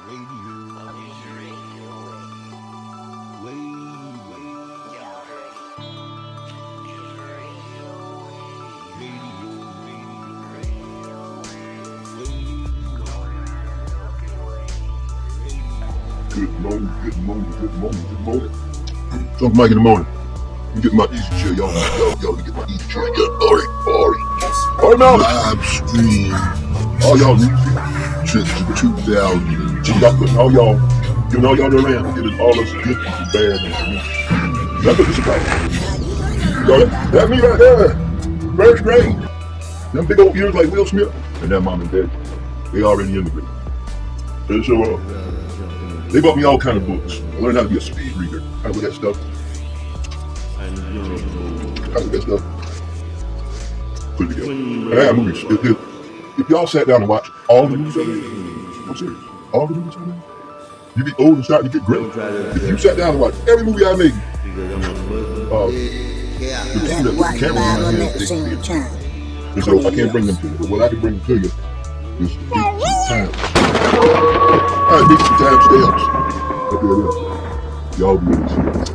Good morning, good morning, good morning, good morning. So Mike in the morning. You get my easy chair, y'all get my easy chair. Yeah, all right, now. Live stream. All y'all new trips to 2000. Y'all putting all y'all, giving all y'all the land, giving all us good people bad and that's what this about. Y'all, that me right there. First grade. Them big old ears like Will Smith. And that mom and dad, they already immigrated. And so they bought me all kind of books. I learned how to be a speed reader. How to look at stuff. Put it together. And I got movies. If y'all sat down and watched all the movies I made, I'm serious. All the movies I made, you get old and starting to get gray. If you sat down and watched every movie I made, the people that put the camera in my hands, they can see it. And so I can't bring them to you. But what I can bring to you is the time. I need some time stamps. Okay, y'all be able to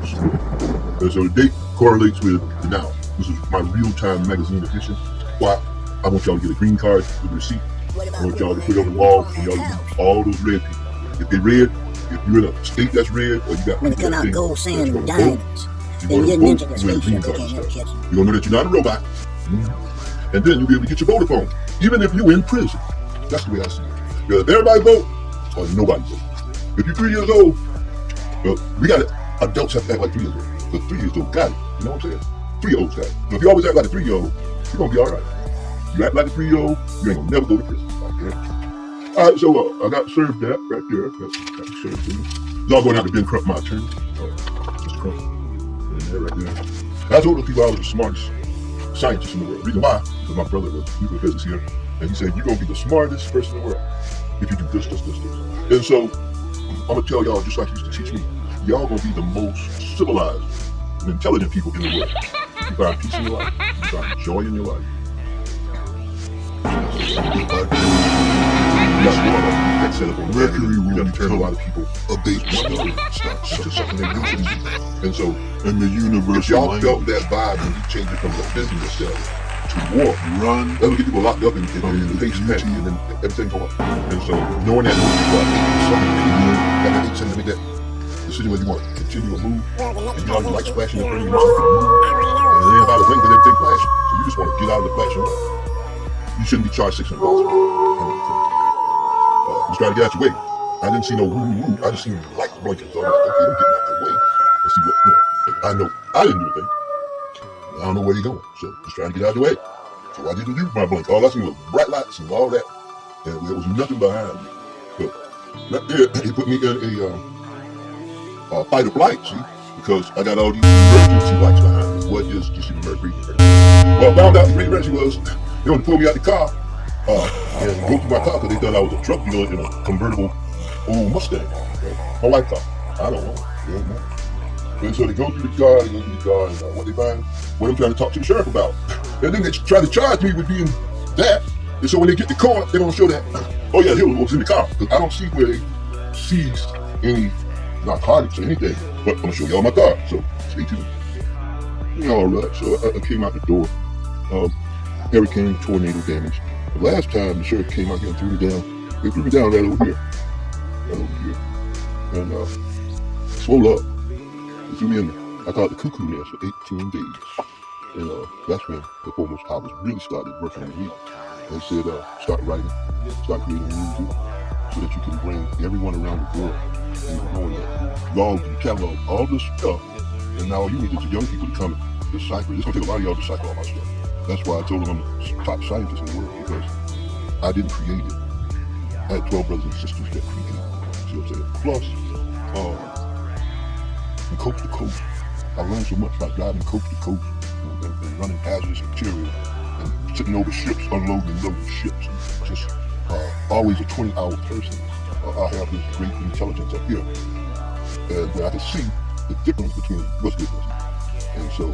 see it. And so the date correlates with the now. This is my real-time magazine edition. Why? I want y'all to get a green card with a receipt. I want y'all to put it on the wall and y'all use all those red people. If they red, if you're in a state that's red, or you got when it come out gold, sand, and diamonds, then you're ninja in space. They can't catch you. You're gonna know that you're not a robot. And then you'll be able to get your vote phone, even if you're in prison. That's the way I see it. Because everybody vote or nobody vote. If you're 3 years old, well, we got it. Adults have to act like 3 years old. Because 3 years old got it. You know what I'm saying? 3-year-olds got it. So if you always act like a 3-year-old, you're gonna be all right. You act like a 3-year-old, you ain't gonna never go to prison. Okay? All right, so I got served that right there. Got served to me. It's all going out to Ben Crump, my attorney. Mr. Crump. And there, right there. I told those people I was the smartest scientist in the world. Reason why? Because my brother was a nuclear physicist here, and he said, you're gonna be the smartest person in the world if you do this. And so I'm gonna tell y'all, just like you used to teach me, y'all gonna be the most civilized and intelligent people in the world. You find peace in your life, you find joy in your life. That set up on Mercury will turn a lot of people abate stuff to something they usually do. And so, in the universe, if y'all felt that vibe when you changed it from the business cell to war, that would get people locked up in face pack, and then everything go up. And so, knowing that most people got that 8 cents to make that decision whether you want to continue or move, and you all your lights flashing in front of you, and then about a blink that everything flash. So you just want to get out of the flashing light. You shouldn't be charged $600. Just trying to get out your way. I didn't see no woo. I just seen lights blinking. So I'm like, okay, I'm getting out the way. Let's see what, I know I didn't do anything. I don't know where you're going. So just trying to get out the way. So I didn't use my blink. All I seen was bright lights and all that. And there was nothing behind me. But right there, he put me in a fight or flight, see? Because I got all these emergency lights behind me. What is just an emergency? Well, I found out the great emergency was they wanted to pull me out the car. And go through my car because they thought I was a truck dealer in a convertible old Mustang. Right? My white car. I don't know. And so they go through the car, and what they find, what I'm trying to talk to the sheriff about. And then they try to charge me with being that. And so when they get to court, they don't show that, oh yeah, he was in the car. Because I don't see where they seized any narcotics or anything. But I'm going to show y'all my car. So stay tuned. All right, so I came out the door. Hurricane, tornado damage. The last time the sheriff came out here and threw me down, they threw me down right over here. And swole up. They threw me in there. I call it the cuckoo nest for 18 days. And that's when the foremost powers really started working on me. They said, start writing, start creating music, so that you can bring everyone around the world and knowing that y'all can catalog all this stuff, and now all you need is the young people to come and decipher. It's gonna take a lot of y'all to decipher all my stuff. That's why I told them I'm the top scientist in the world, because I didn't create it. I had 12 brothers and sisters that created it. See what I'm saying? Plus, from coast to coast, I learned so much by driving coast to coast and running hazardous material and sitting over ships, unloading and loading ships. And just always a 20-hour person. I have this great intelligence up here, and where I can see the difference between what's different. And so,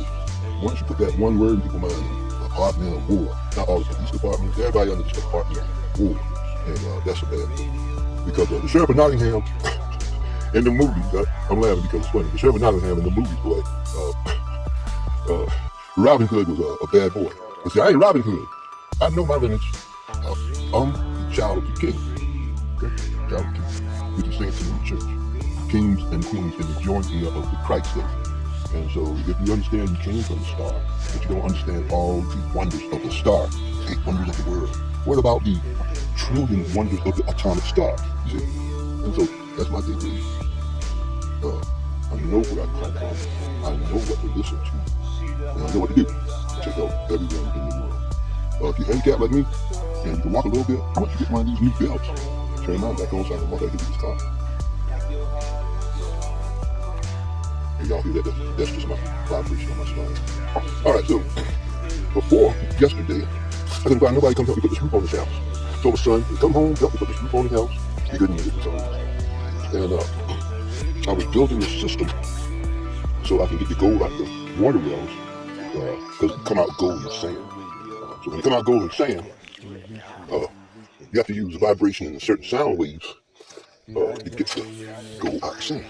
once you put that one word in people's mind, Department of War, not all the police departments, everybody under this Department of War, and that's a bad thing. because the Sheriff of Nottingham in the movies, I'm laughing because it's funny. The Sheriff of Nottingham in the movies, boy, Robin Hood was a bad boy. But see, I ain't Robin Hood. I know my lineage. I'm the child of the king. Okay? Child of the king. Which is saints in the church. Kings and queens in the joining of the Christ faith. And so if you understand you came from the star, but you don't understand all the wonders of the star, the 8 wonders of the world, what about the trillion wonders of the atomic star? You see? And so that's my thing. I know where I come from. I know what to listen to. And I know what to do. Check out everyone in the world. If you're handicapped like me, and you can walk a little bit, once you get one of these new belts, turn them on back on so I can walk out here to this car. And y'all hear that? That's just my vibration on my spine. Alright, so before yesterday, I couldn't find nobody come help me put this roof on this house. So my son, come home, help me put this roof on the house. He couldn't use it, so. And I was building this system so I can get the gold out of the water wells, because it come out gold and sand. So when it come out gold and sand, you have to use vibration and certain sound waves to get the gold out of sand.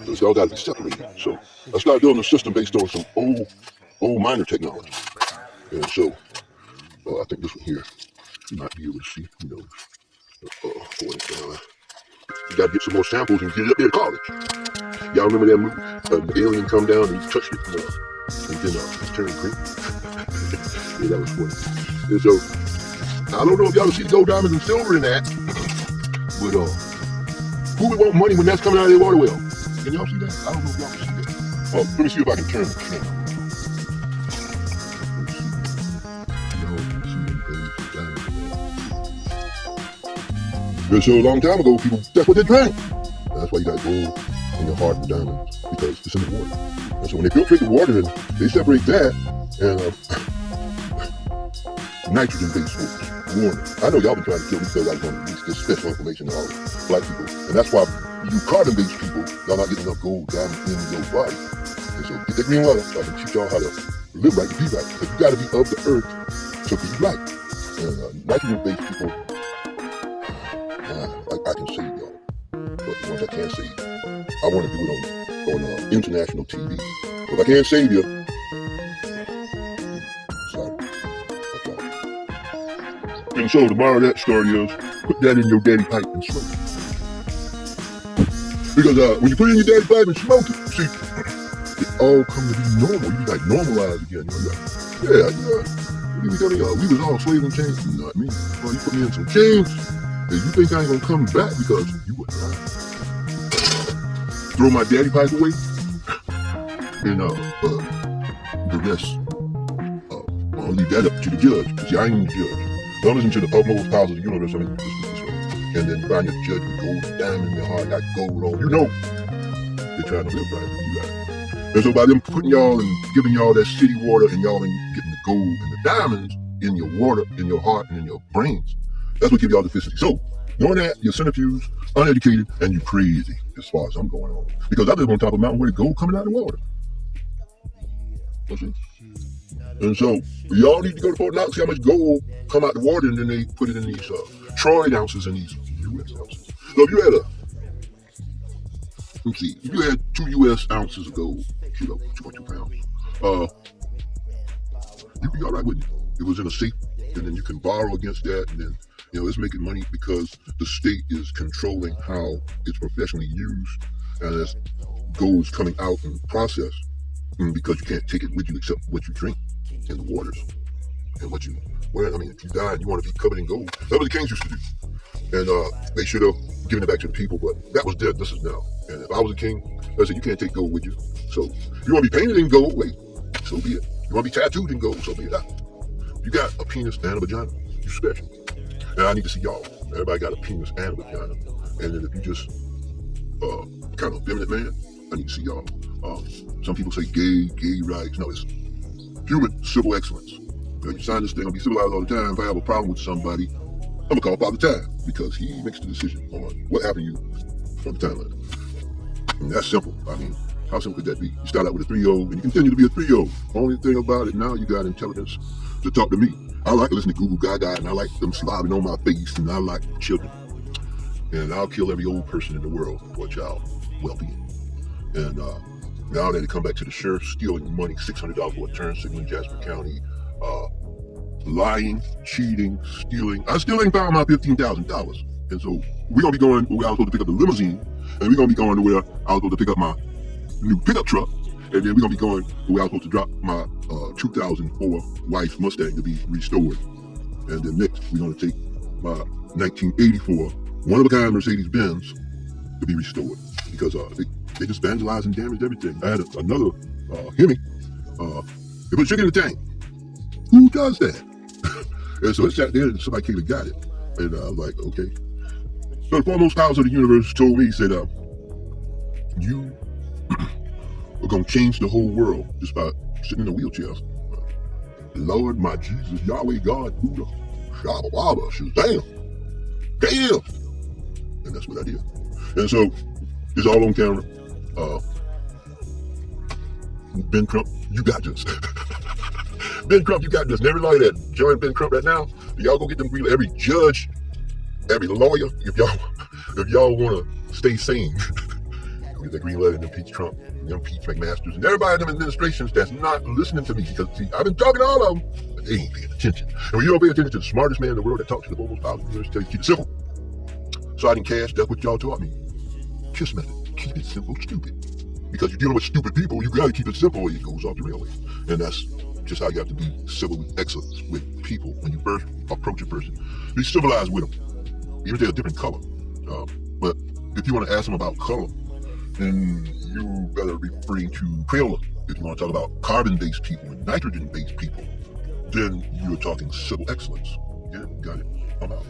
So it's all got to be separated. So I started building a system based on some old miner technology. And so I think this one here, you might be able to see, you know, you got to get some more samples and get it up there to college. Y'all remember that movie? The alien come down and he touched it and then it turned green. Yeah, that was funny. And so, I don't know if y'all see the gold, diamonds, and silver in that, but who would want money when that's coming out of their water well? Can y'all see that? I don't know if y'all can see that. Oh, let me see if I can turn the camera. And so a long time ago, people, that's what they drank. That's why you got gold in your heart and diamonds, because it's in the water. And so when they filtrate the water, then they separate that and nitrogen-based water. I know y'all been trying to kill me because I was going to release this special information to all black people. And that's why you carbon-based people, y'all not getting enough gold, diamonds in your body. And so get that green water so I can teach y'all how to live right and be right. Because you got to be of the earth to be right. And nitrogen-based people, I can save y'all, but the ones I can't save, I want to do it on international TV. If I can't save you, sorry, that's all. And so the moral of that story is, put that in your daddy pipe and smoke it. Because when you put it in your daddy pipe and smoke it, see, it all comes to be normal. You be like normalized again. You're like, we was all slaves and chains. You know what I mean? Well, you put me in some chains. And you think I ain't gonna come back because you wouldn't lie. Throw my daddy pipe away, and the rest, I'll leave that up to the judge. See, I ain't the judge. Don't listen to the utmost powers of the universe. I mean, this way. And then find your judge with gold and diamond in their heart, got gold on. You know, they're trying to live right and be right. And so by them putting y'all and giving y'all that city water and y'all and getting the gold and the diamonds in your water, in your heart, and in your brains, that's what gives y'all deficiency. So, knowing that, you're centrifuge, uneducated, and you crazy, as far as I'm going on. Because I live on top of a mountain where the gold coming out of the water. You see? And so, y'all need to go to Fort Knox, see how much gold come out the water, and then they put it in these troy ounces and these U.S. ounces. So if you had if you had 2 U.S. ounces of gold, 2.2 pounds, you'd be all right, wouldn't you? It was in a safe, and then you can borrow against that, and then it's making money because the state is controlling how it's professionally used, and as gold is coming out and processed, because you can't take it with you except what you drink in the waters and what you wear. I mean, if you die and you want to be covered in gold, that's what the kings used to do, and they should have given it back to the people, but that was dead. This is now. And if I was a king, I said you can't take gold with you. So you want to be painted in gold? Wait, so be it. You want to be tattooed in gold? So be it. You got a penis and a vagina. You special. And I need to see y'all. Everybody got a penis and a vagina. And then if you just kind of feminine man, I need to see y'all. Some people say gay rights. No, it's human civil excellence. You sign this thing, I'll be civilized all the time. If I have a problem with somebody, I'm gonna call Father Time because he makes the decision on what happened to you from the timeline. And that's simple. I mean, how simple could that be? You start out with a 3-year-old and you continue to be a 3-year-old. Only thing about it now, you got intelligence to talk to me. I like to listen to Google Gaga and I like them slobbing on my face and I like children. and I'll kill every old person in the world for a child's well-being. And now that they come back to the sheriff, stealing money, $600 for a turn signal in Jasper County, lying, cheating, stealing. I still ain't found my $15,000. And so we're gonna be going where I was supposed to pick up the limousine, and we're gonna be going to where I was supposed to pick up my new pickup truck, and then we're gonna be going where I was supposed to drop my 2004 wife's Mustang to be restored. And then next we're gonna take my 1984 one-of-a-kind Mercedes-Benz to be restored, because they just vandalized and damaged everything. I had another Hemi. They put sugar in the tank. Who does that? And so it sat there and somebody came and got it. And I was like, okay. So the foremost powers of the universe told me, he said, you are going to change the whole world just by sitting in a wheelchair. Lord, my Jesus, Yahweh, God, Buddha, Shabba, Wabba, Shazam, damn. And that's what I did. And so it's all on camera. Ben Crump, you got this. Ben Crump, you got this. And everybody that joined Ben Crump right now, y'all go get them green. Every judge, every lawyer, if y'all want to stay sane, get that green letter and impeach Trump, and impeach McMasters, and everybody in them administrations that's not listening to me, because see, I've been talking to all of them, but they ain't paying attention. And when you don't pay attention to the smartest man in the world that talks to the foremost powers of the universe, tell you keep it simple. So I can cash. That's what y'all taught me. KISS method. Keep it simple, stupid. Because you're dealing with stupid people, you gotta keep it simple or it goes off the railway. And that's just how you have to be civil with excellence with people when you first approach a person. Be civilized with them, even if they're a different color. But if you want to ask them about color, then you better be referring to Crayola. If you want to talk about carbon-based people and nitrogen-based people, then you're talking civil excellence. Yeah, got it. I'm out.